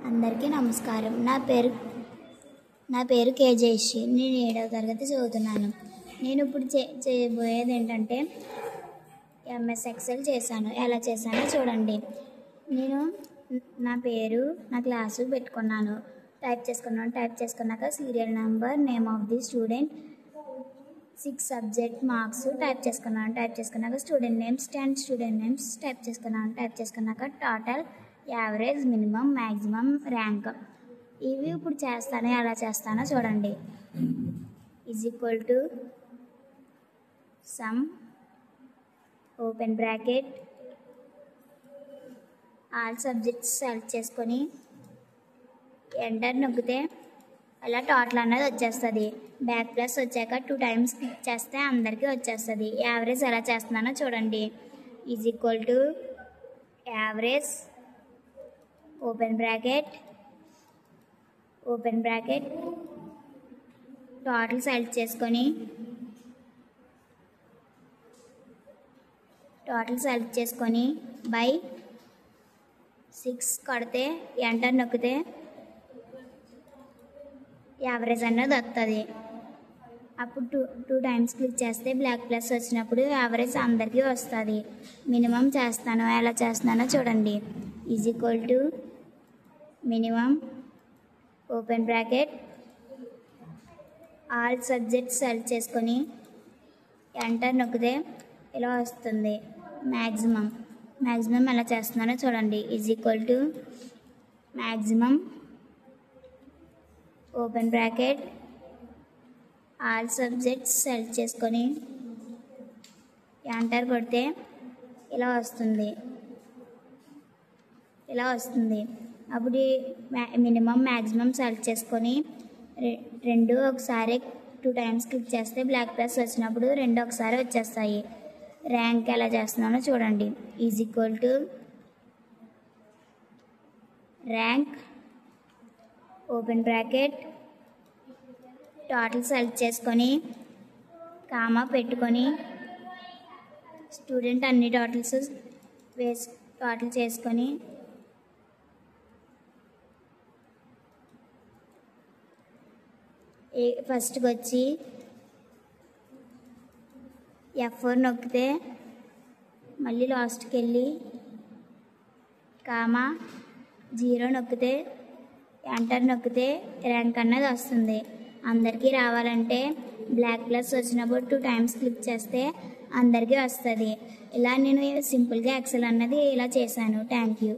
అందరికీ నమస్కారం. నా పేరు కే జయశ్రీ. నేను 7వ తరగతి చదువుతున్నాను. నేను ఇప్పుడు చేయబోయేది ఏంటంటే ఎంఎస్ ఎక్సెల్ చేశాను. ఎలా చేశానో చూడండి. నేను నా పేరు, నా క్లాసు పెట్టుకున్నాను. టైప్ చేసుకున్నాక serial number, name of the student, 6 subject marks type చేసుకున్నాక student names, 10 student names type చేసుకున్నాక total, average, minimum, maximum, rank ఇవి ఇప్పుడు చేస్తాను. ఎలా చేస్తానో చూడండి. Is equal to sum, open bracket, all subjects select చేసుకొని ఎంటర్ నొక్కితే అలా టోటల్ అన్నది వచ్చేస్తుంది. బ్యాక్ ప్లస్ వచ్చాక 2 టైమ్స్ క్లిక్ చేస్తే అందరికీ వచ్చేస్తుంది. యావరేజ్ ఎలా చేస్తున్నానో చూడండి. Is equal to average, open bracket, total select చేసుకొని బై 6 కొడితే ఎంటర్ నొక్కితే యావరేజ్ అన్నది వస్తుంది. అప్పుడు 2 టైమ్స్ క్లిక్ చేస్తే బ్లాక్ ప్లస్ వచ్చినప్పుడు యావరేజ్ అందరికీ వస్తుంది. మినిమం చేస్తాను. ఎలా చేస్తున్నానో చూడండి. Is equal to minimum, open bracket, all subjects select చేసుకొని ఎంటర్ నొక్కితే ఇలా వస్తుంది. మ్యాక్సిమం ఎలా చేస్తున్నానో చూడండి. Is equal to maximum, open bracket, all subjects select చేసుకొని ఎంటర్ కొడితే ఇలా వస్తుంది. అప్పుడు మినిమం, మ్యాక్సిమం సెలెక్ట్ చేసుకొని రెండు ఒకసారి 2 టైమ్స్ క్లిక్ చేస్తే బ్లాక్ ప్లస్ వచ్చినప్పుడు 2 ఒకసారి వచ్చేస్తాయి. ర్యాంక్ ఎలా చేస్తున్నానో చూడండి. Is equal to rank, open bracket, total select చేసుకొని కామా పెట్టుకొని స్టూడెంట్ అన్ని టోటల్స్ టోటల్ చేసుకొని ఫస్ట్కి వచ్చి F4 నొక్కితే మళ్ళీ లాస్ట్కి వెళ్ళి కామా 0 నొక్కితే ఎంటర్ నొక్కితే ర్యాంక్ అన్నది వస్తుంది. అందరికీ రావాలంటే బ్లాక్ ప్లస్ వచ్చినప్పుడు 2 టైమ్స్ క్లిక్ చేస్తే అందరికీ వస్తుంది. ఇలా నేను సింపుల్గా ఎక్సెల్ అన్నది ఇలా చేశాను. Thank you.